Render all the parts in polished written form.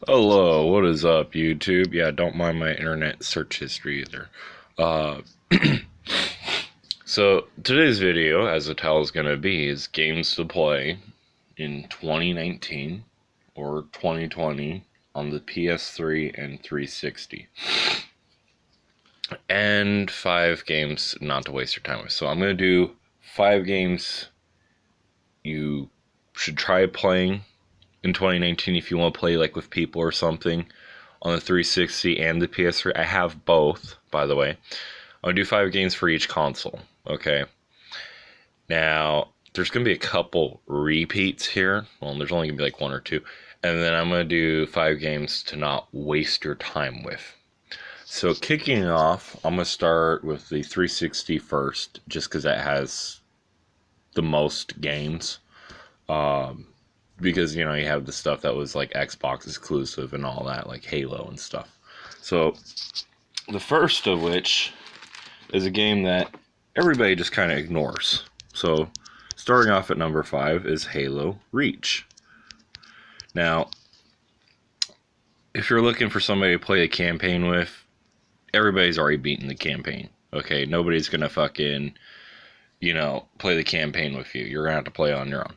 Hello, what is up, YouTube? Yeah, don't mind my internet search history either. Uh, so today's video, as the title is gonna be, is games to play in 2019 or 2020 on the PS3 and 360, and 5 games not to waste your time with. So I'm gonna do 5 games you should try playing in 2019 if you want to play like with people or something on the 360 and the PS3. I have both, by the way. I'll do 5 games for each console. Okay. Now, there's going to be a couple repeats here. Well, there's only going to be like 1 or 2. And then I'm going to do 5 games to not waste your time with. So, kicking off, I'm going to start with the 360 first, just because that has the most games. Because, you have the stuff that was like Xbox exclusive and all that, like Halo and stuff. So, the first of which is a game that everybody just kind of ignores. So, starting off at number 5 is Halo Reach. Now, if you're looking for somebody to play a campaign with, everybody's already beaten the campaign. Okay, nobody's gonna fucking, play the campaign with you. You're gonna have to play on your own.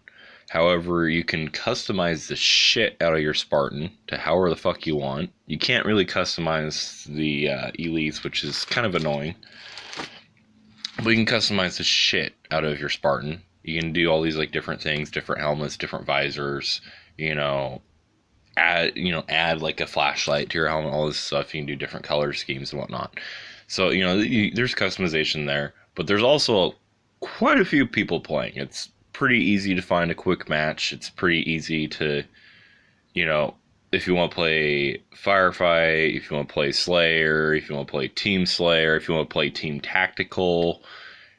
However, you can customize the shit out of your Spartan to however the fuck you want. You can't really customize the elites, which is kind of annoying. But you can customize the shit out of your Spartan. You can do all these like different things, different helmets, different visors. Add like a flashlight to your helmet, all this stuff. You can do different color schemes and whatnot. So there's customization there, but there's also quite a few people playing. It's pretty easy to find a quick match. It's pretty easy to, if you want to play Firefight, if you want to play Slayer, if you want to play Team Slayer, if you want to play Team Tactical,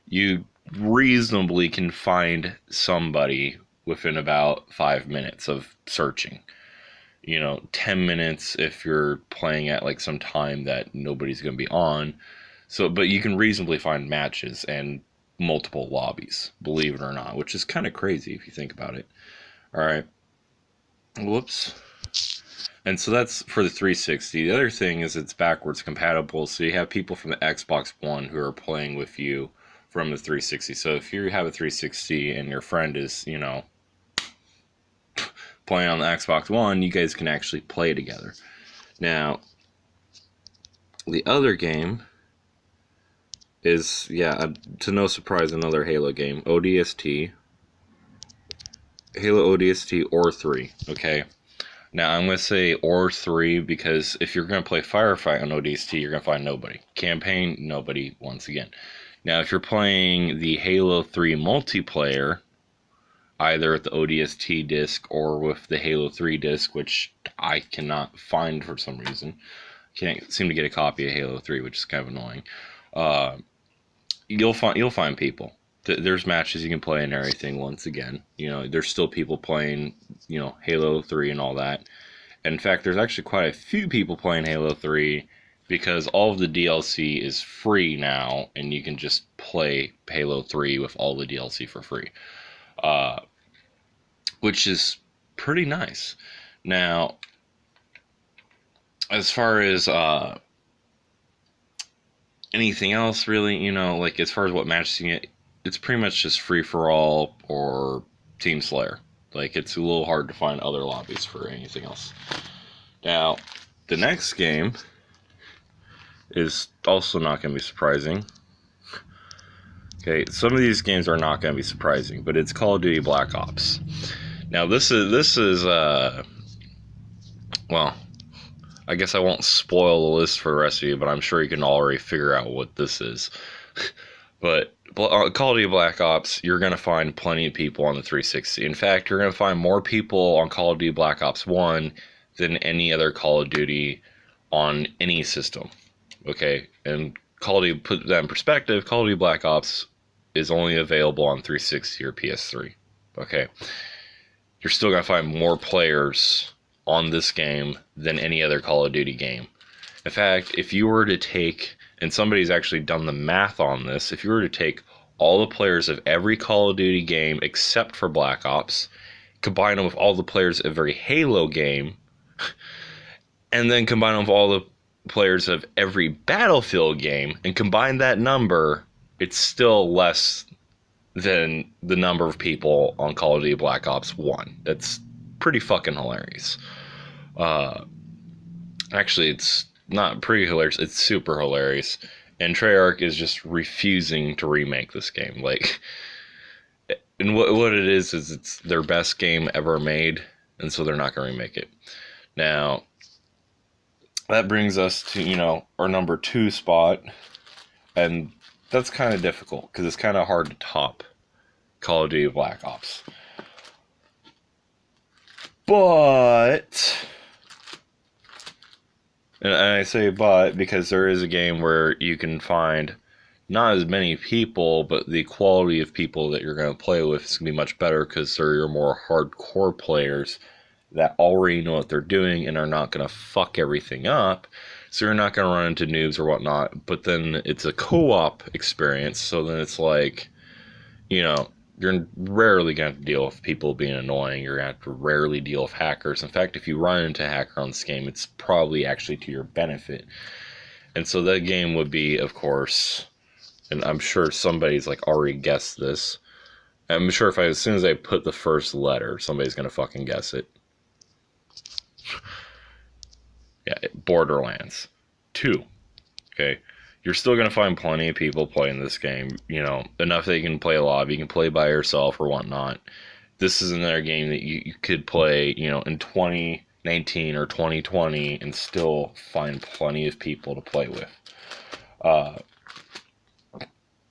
you reasonably can find somebody within about 5 minutes of searching. 10 minutes if you're playing at like some time that nobody's going to be on. So, but you can reasonably find matches and multiple lobbies, believe it or not, which is kind of crazy if you think about it. All right. Whoops. And so that's for the 360. The other thing is it's backwards compatible, so you have people from the Xbox One who are playing with you from the 360. So if you have a 360 and your friend is, playing on the Xbox One, you guys can actually play together. Now, the other game is, to no surprise, another Halo game, ODST. Halo ODST or 3, okay? Now, I'm going to say or 3 because if you're going to play Firefight on ODST, you're going to find nobody. Campaign, nobody, once again. Now, if you're playing the Halo 3 multiplayer, either at the ODST disc or with the Halo 3 disc, which I cannot find for some reason. Can't seem to get a copy of Halo 3, which is kind of annoying. You'll find people. There's matches you can play and everything. Once again, there's still people playing, Halo 3 and all that. And in fact, there's actually quite a few people playing Halo 3 because all of the DLC is free now, and you can just play Halo 3 with all the DLC for free. Which is pretty nice. Now, as far as anything else, really, like as far as what matches you get, it's pretty much just free for all or Team Slayer. Like, it's a little hard to find other lobbies for anything else. Now, the next game is also not going to be surprising. Okay, some of these games are not going to be surprising, but it's Call of Duty Black Ops. Now, this is well, I guess I won't spoil the list for the rest of you, but I'm sure you can already figure out what this is. But Call of Duty Black Ops, you're going to find plenty of people on the 360. In fact, you're going to find more people on Call of Duty Black Ops 1 than any other Call of Duty on any system. Okay, and Call of Duty, put that in perspective, Call of Duty Black Ops is only available on 360 or PS3. Okay, you're still going to find more players on this game than any other Call of Duty game. In fact, if you were to take, and somebody's actually done the math on this, if you were to take all the players of every Call of Duty game except for Black Ops, combine them with all the players of every Halo game, and then combine them with all the players of every Battlefield game and combine that number, it's still less than the number of people on Call of Duty Black Ops 1. That's pretty fucking hilarious. Uh, Actually, it's not pretty hilarious, it's super hilarious. And Treyarch is just refusing to remake this game. Like, and what it is it's their best game ever made, and so they're not going to remake it. Now, that brings us to, our number 2 spot, and that's kind of difficult because it's kind of hard to top Call of Duty Black Ops. But, and I say but because there is a game where you can find not as many people, but the quality of people that you're going to play with is going to be much better because they're your more hardcore players that already know what they're doing and are not going to fuck everything up. So you're not going to run into noobs or whatnot. But then it's a co-op experience, so then it's like, you're rarely going to have to deal with people being annoying. You're going to have to rarely deal with hackers. In fact, if you run into a hacker on this game, it's probably actually to your benefit. And so that game would be, of course, and I'm sure somebody's like already guessed this. I'm sure as soon as I put the first letter, somebody's going to fucking guess it. Yeah, Borderlands 2. Okay. You're still going to find plenty of people playing this game, enough that you can play a lobby, you can play by yourself or whatnot. This is another game that you could play, in 2019 or 2020 and still find plenty of people to play with.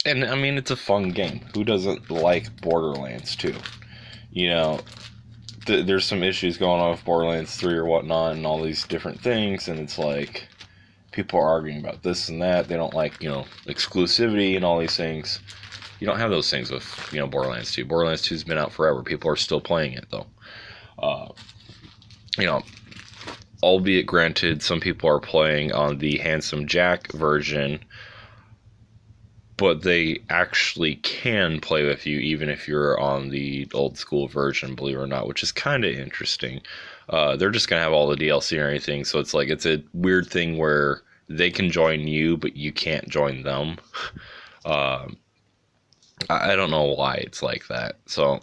And I mean, it's a fun game. Who doesn't like Borderlands 2? There's some issues going on with Borderlands 3 or whatnot and all these different things, and it's like people are arguing about this and that. They don't like, exclusivity and all these things. You don't have those things with, Borderlands 2. Borderlands 2's been out forever. People are still playing it, though. Albeit granted, some people are playing on the Handsome Jack version, but they actually can play with you even if you're on the old school version, believe it or not, which is kind of interesting. They're just going to have all the DLC or anything, so it's like it's a weird thing where they can join you, but you can't join them. I don't know why it's like that. So,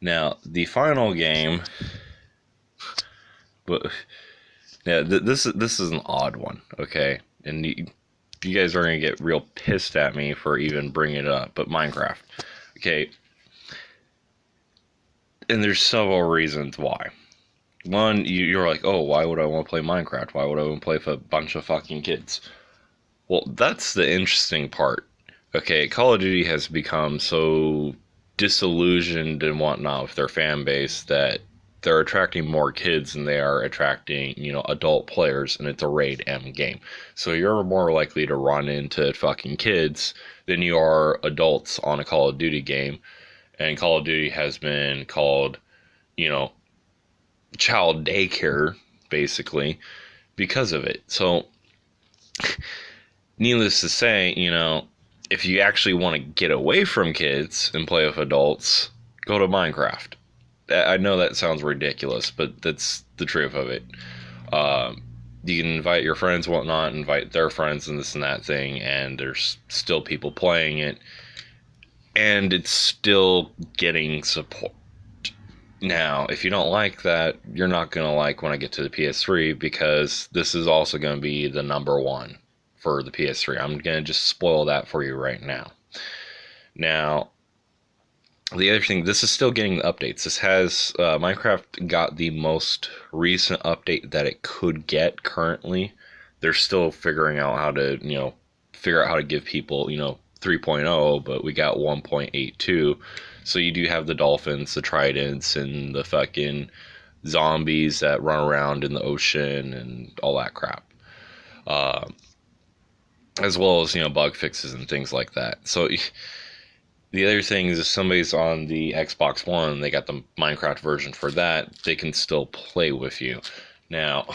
now, the final game, but yeah, this is an odd one, okay? And you guys are going to get real pissed at me for even bringing it up, but Minecraft. Okay. And there's several reasons why. One, you're like, oh, why would I want to play Minecraft? Why would I want to play with a bunch of fucking kids? Well, that's the interesting part. Okay, Call of Duty has become so disillusioned and whatnot with their fan base that they're attracting more kids than they are attracting, adult players, and it's a raid M game. So you're more likely to run into fucking kids than you are adults on a Call of Duty game. And Call of Duty has been called, child daycare, basically, because of it. So, needless to say, if you actually want to get away from kids and play with adults, go to Minecraft. I know that sounds ridiculous, but that's the truth of it. You can invite your friends, whatnot, invite their friends, and this and that thing, and there's still people playing it, and it's still getting support. Now, if you don't like that, you're not going to like when I get to the PS3, because this is also going to be the number 1 for the PS3. I'm going to just spoil that for you right now. Now, the other thing, this is still getting the updates. This has, Minecraft got the most recent update that it could get currently. They're still figuring out how to, figure out how to give people, 3.0, but we got 1.82. So you do have the dolphins, the tridents, and the fucking zombies that run around in the ocean and all that crap. As well as, bug fixes and things like that. So the other thing is if somebody's on the Xbox One, they got the Minecraft version for that, they can still play with you. Now,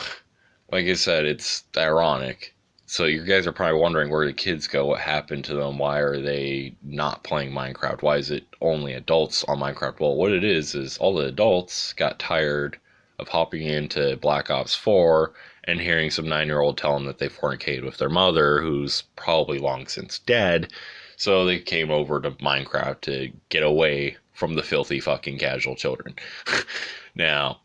like I said, it's ironic. So you guys are probably wondering where the kids go, what happened to them, why are they not playing Minecraft, why is it only adults on Minecraft? Well, what it is all the adults got tired of hopping into Black Ops 4 and hearing some 9-year-old tell them that they fornicated with their mother, who's probably long since dead. So they came over to Minecraft to get away from the filthy fucking casual children. Now,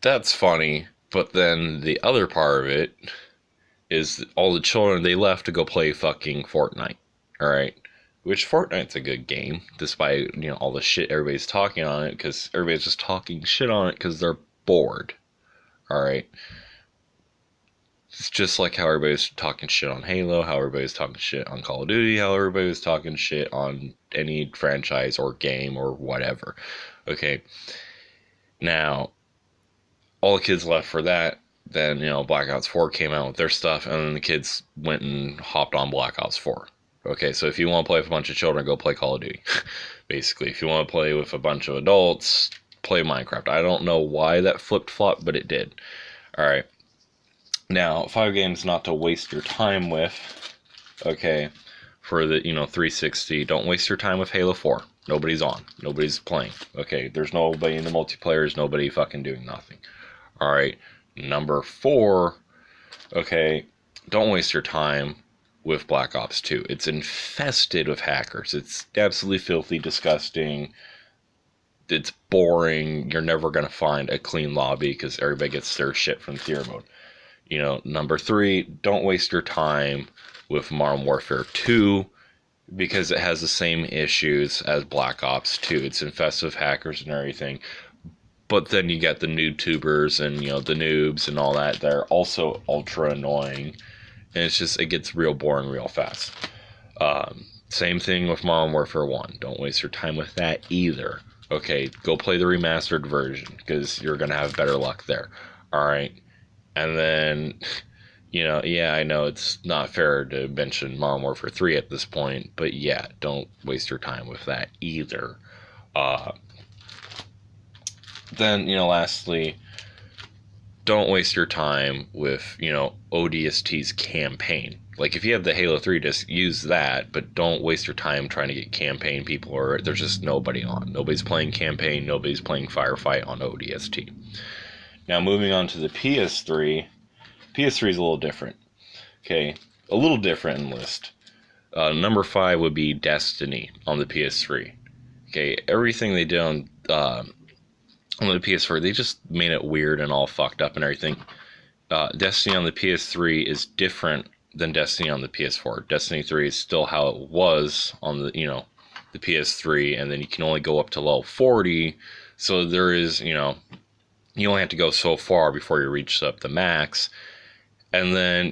that's funny, but then the other part of it is all the children, they left to go play fucking Fortnite. Alright? Which Fortnite's a good game, despite, all the shit everybody's talking on it, because everybody's just talking shit on it because they're bored. Alright? It's just like how everybody's talking shit on Halo, how everybody's talking shit on Call of Duty, how everybody's talking shit on any franchise or game or whatever. Okay? Now, all the kids left for that. Then, Black Ops 4 came out with their stuff, and then the kids went and hopped on Black Ops 4. Okay, so if you want to play with a bunch of children, go play Call of Duty. Basically, if you want to play with a bunch of adults, play Minecraft. I don't know why that flipped-flopped, but it did. Alright. Now, 5 games not to waste your time with. Okay, for the, 360, don't waste your time with Halo 4. Nobody's on. Nobody's playing. Okay, there's nobody in the multiplayers, nobody fucking doing nothing. Alright, number 4, okay, don't waste your time with Black Ops 2. It's infested with hackers. It's absolutely filthy, disgusting. It's boring. You're never going to find a clean lobby because everybody gets their shit from theater mode. Number 3, don't waste your time with Modern Warfare 2 because it has the same issues as Black Ops 2. It's infested with hackers and everything. But then you get the NewTubers and, the noobs and all that. They're also ultra annoying. And it gets real boring real fast. Same thing with Modern Warfare 1. Don't waste your time with that either. Okay, go play the remastered version because you're going to have better luck there. Alright? And then, yeah, I know it's not fair to mention Modern Warfare 3 at this point. But yeah, don't waste your time with that either. Then, lastly, don't waste your time with, ODST's campaign. Like, if you have the Halo 3 disc, use that, but don't waste your time trying to get campaign people, or there's just nobody on. Nobody's playing campaign, nobody's playing Firefight on ODST. Now, moving on to the PS3. PS3 is a little different. Okay, a little different in list. Number 5 would be Destiny on the PS3. Okay, everything they did on the PS4, they just made it weird and all fucked up and everything. Destiny on the PS3 is different than Destiny on the PS4. Destiny 3 is still how it was on the, the PS3, and then you can only go up to level 40, so there is, you only have to go so far before you reach up the max. And then,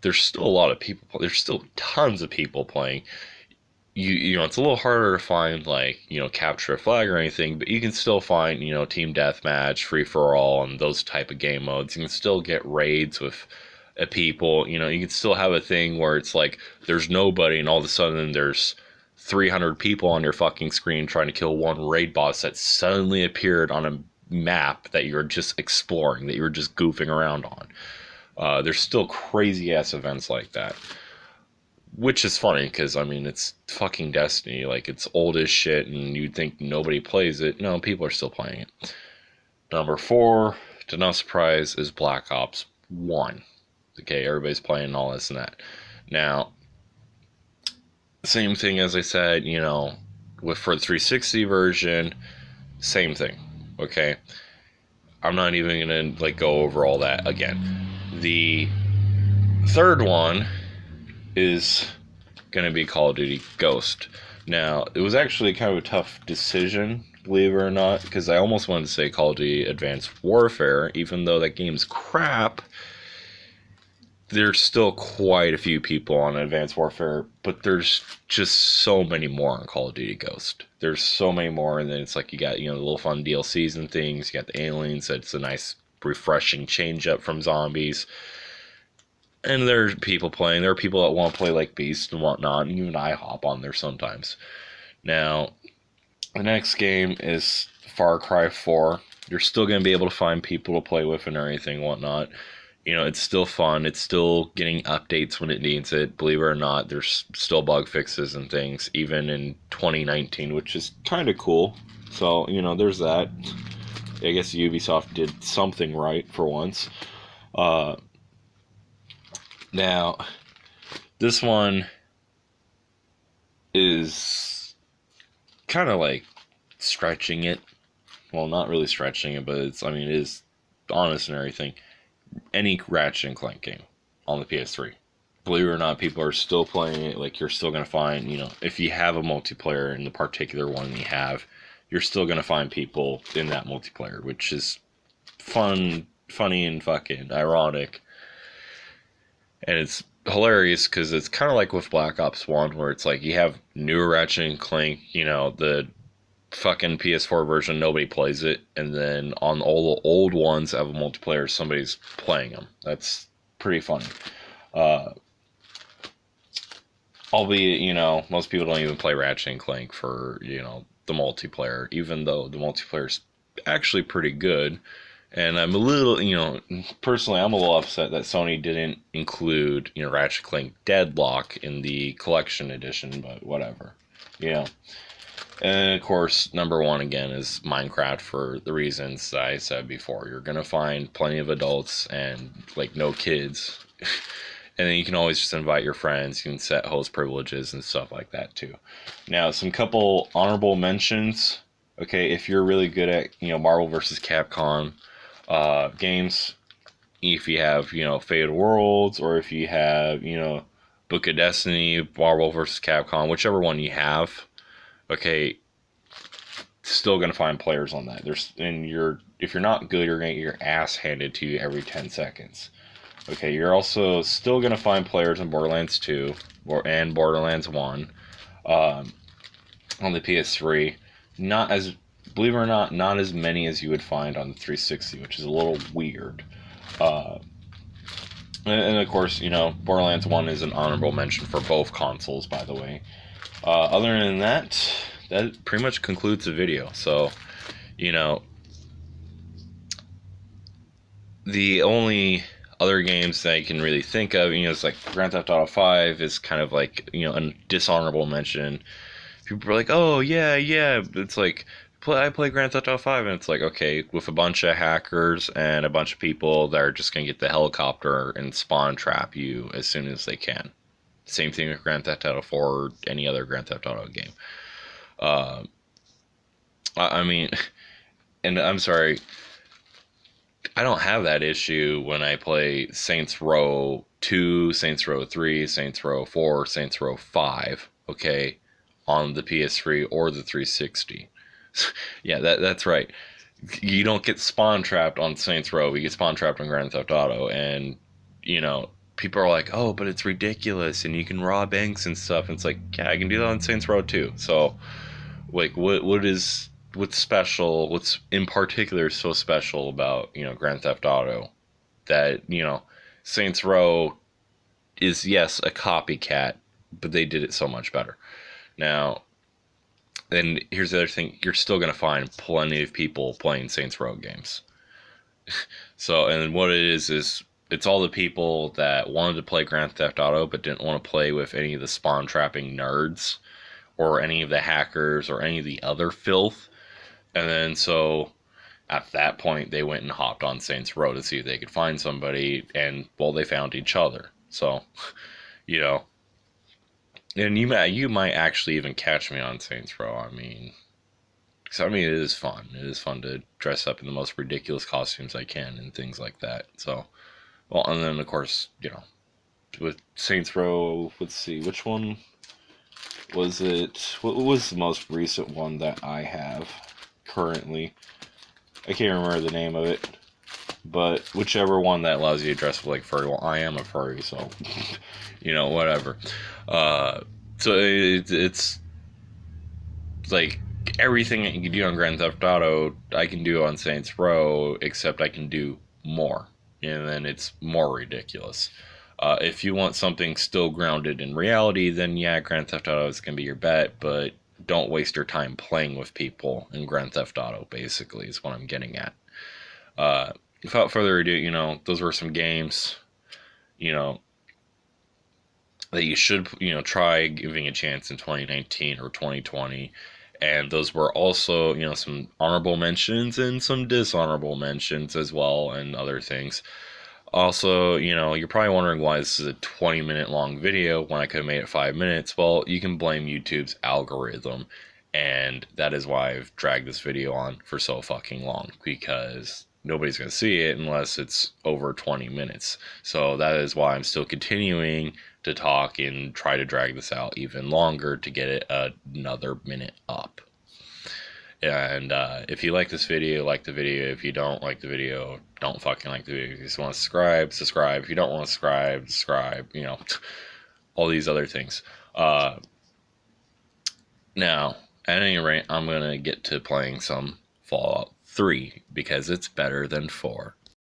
there's still a lot of people, there's still tons of people playing. It's a little harder to find, like, capture a flag or anything, but you can still find, team deathmatch, free-for-all, and those type of game modes. You can still get raids with people. You can still have a thing where it's like there's nobody, and all of a sudden there's 300 people on your fucking screen trying to kill one raid boss that suddenly appeared on a map that you're just exploring, that you're just goofing around on. There's still crazy-ass events like that. Which is funny, because, it's fucking Destiny. Like, it's old as shit, and you'd think nobody plays it. No, people are still playing it. Number 4, to no surprise, is Black Ops 1. Okay, everybody's playing all this and that. Now, same thing as I said, for the 360 version, same thing. Okay? I'm not even going to, go over all that again. The third one is going to be Call of Duty Ghost. Now, it was actually kind of a tough decision, believe it or not, because I almost wanted to say Call of Duty Advanced Warfare, even though that game's crap. There's still quite a few people on Advanced Warfare, but there's just so many more on Call of Duty Ghost. There's so many more, and then it's like you got, the little fun DLCs and things, you got the aliens, it's a nice, refreshing change up from zombies. And there's people playing. There are people that want to play like Beast and whatnot, and even I hop on there sometimes. Now, the next game is Far Cry 4. You're still going to be able to find people to play with and everything and whatnot. It's still fun. It's still getting updates when it needs it. Believe it or not, there's still bug fixes and things, even in 2019, which is kind of cool. So, there's that. I guess Ubisoft did something right for once. Uh, Now, this one is kind of like stretching it. Well, not really stretching it, but it's, I mean, it is honest and everything. Any Ratchet and Clank game on the PS3. Believe it or not, people are still playing it. Like, you're still going to find, if you have a multiplayer in the particular one you have, you're still going to find people in that multiplayer, which is funny, and fucking ironic. And it's hilarious because it's kind of like with Black Ops 1, where it's like you have newer Ratchet and Clank, the fucking PS4 version, nobody plays it. And then on all the old ones that have a multiplayer, somebody's playing them. That's pretty funny. Uh, Albeit, most people don't even play Ratchet and Clank for, the multiplayer, even though the multiplayer is actually pretty good. And I'm a little, personally, I'm a little upset that Sony didn't include, Ratchet Clank Deadlock in the collection edition, but whatever, you know. And of course, number one again is Minecraft for the reasons that I said before. You're gonna find plenty of adults and like no kids. And then you can always just invite your friends. You can set host privileges and stuff like that too. Now, some couple honorable mentions. Okay, if you're really good at Marvel vs. Capcom games, if you have Fate Worlds, or if you have Book of Destiny, Marvel vs. Capcom, whichever one you have, okay, still gonna find players on that. If you're not good, you're gonna get your ass handed to you every 10 seconds. Okay, you're also still gonna find players in Borderlands 2 and Borderlands 1 um, on the PS3. Not as, believe it or not as many as you would find on the 360, which is a little weird. Uh, and of course, Borderlands 1 is an honorable mention for both consoles, by the way. Other than that, that pretty much concludes the video. So, you know, the only other games that I can really think of, it's like Grand Theft Auto 5 is kind of like, a dishonorable mention. People are like, oh, yeah, yeah. It's like, I play Grand Theft Auto 5, and it's like, okay, with a bunch of hackers and a bunch of people that are just going to get the helicopter and spawn trap you as soon as they can. Same thing with Grand Theft Auto 4 or any other Grand Theft Auto game. Uh, I mean, and I'm sorry, I don't have that issue when I play Saints Row 2, Saints Row 3, Saints Row 4, Saints Row 5, okay, on the PS3 or the 360. Yeah, that's right. You don't get spawn trapped on Saints Row, you get spawn trapped on Grand Theft Auto, and, people are like, oh, but it's ridiculous, and you can rob banks and stuff, and it's like, yeah, I can do that on Saints Row too. So, like, what's special, what's in particular so special about Grand Theft Auto that Saints Row is, yes, a copycat, but they did it so much better. Now, and here's the other thing, you're still going to find plenty of people playing Saints Row games. So, and what it is it's all the people that wanted to play Grand Theft Auto but didn't want to play with any of the spawn trapping nerds or any of the hackers or any of the other filth. And then so at that point they went and hopped on Saints Row to see if they could find somebody, and well, they found each other. So, you know, and you might actually even catch me on Saints Row. I mean, it is fun. It is fun to dress up in the most ridiculous costumes I can and things like that. So, well, and then of course, with Saints Row, let's see, which one was it? What was the most recent one that I have currently? I can't remember the name of it, but whichever one that allows you to dress up like furry. Well, I am a furry, so whatever. Uh, so it's like everything that you can do on Grand Theft Auto, I can do on Saints Row, except I can do more, and then it's more ridiculous. If you want something still grounded in reality, then yeah, Grand Theft Auto is gonna be your bet, but don't waste your time playing with people in Grand Theft Auto. Basically, is what I'm getting at. Without further ado, those were some games, you know, that you should, try giving a chance in 2019 or 2020. And those were also, some honorable mentions and some dishonorable mentions as well, and other things. Also, you're probably wondering why this is a 20-minute long video when I could have made it 5 minutes. Well, you can blame YouTube's algorithm, and that is why I've dragged this video on for so fucking long, because nobody's going to see it unless it's over 20 minutes. So that is why I'm still continuing to talk and try to drag this out even longer to get it another minute up. And if you like this video, like the video. If you don't like the video, don't fucking like the video. If you just want to subscribe, subscribe. If you don't want to subscribe, subscribe. All these other things. Now, at any rate, I'm going to get to playing some Fallout 3 because it's better than 4.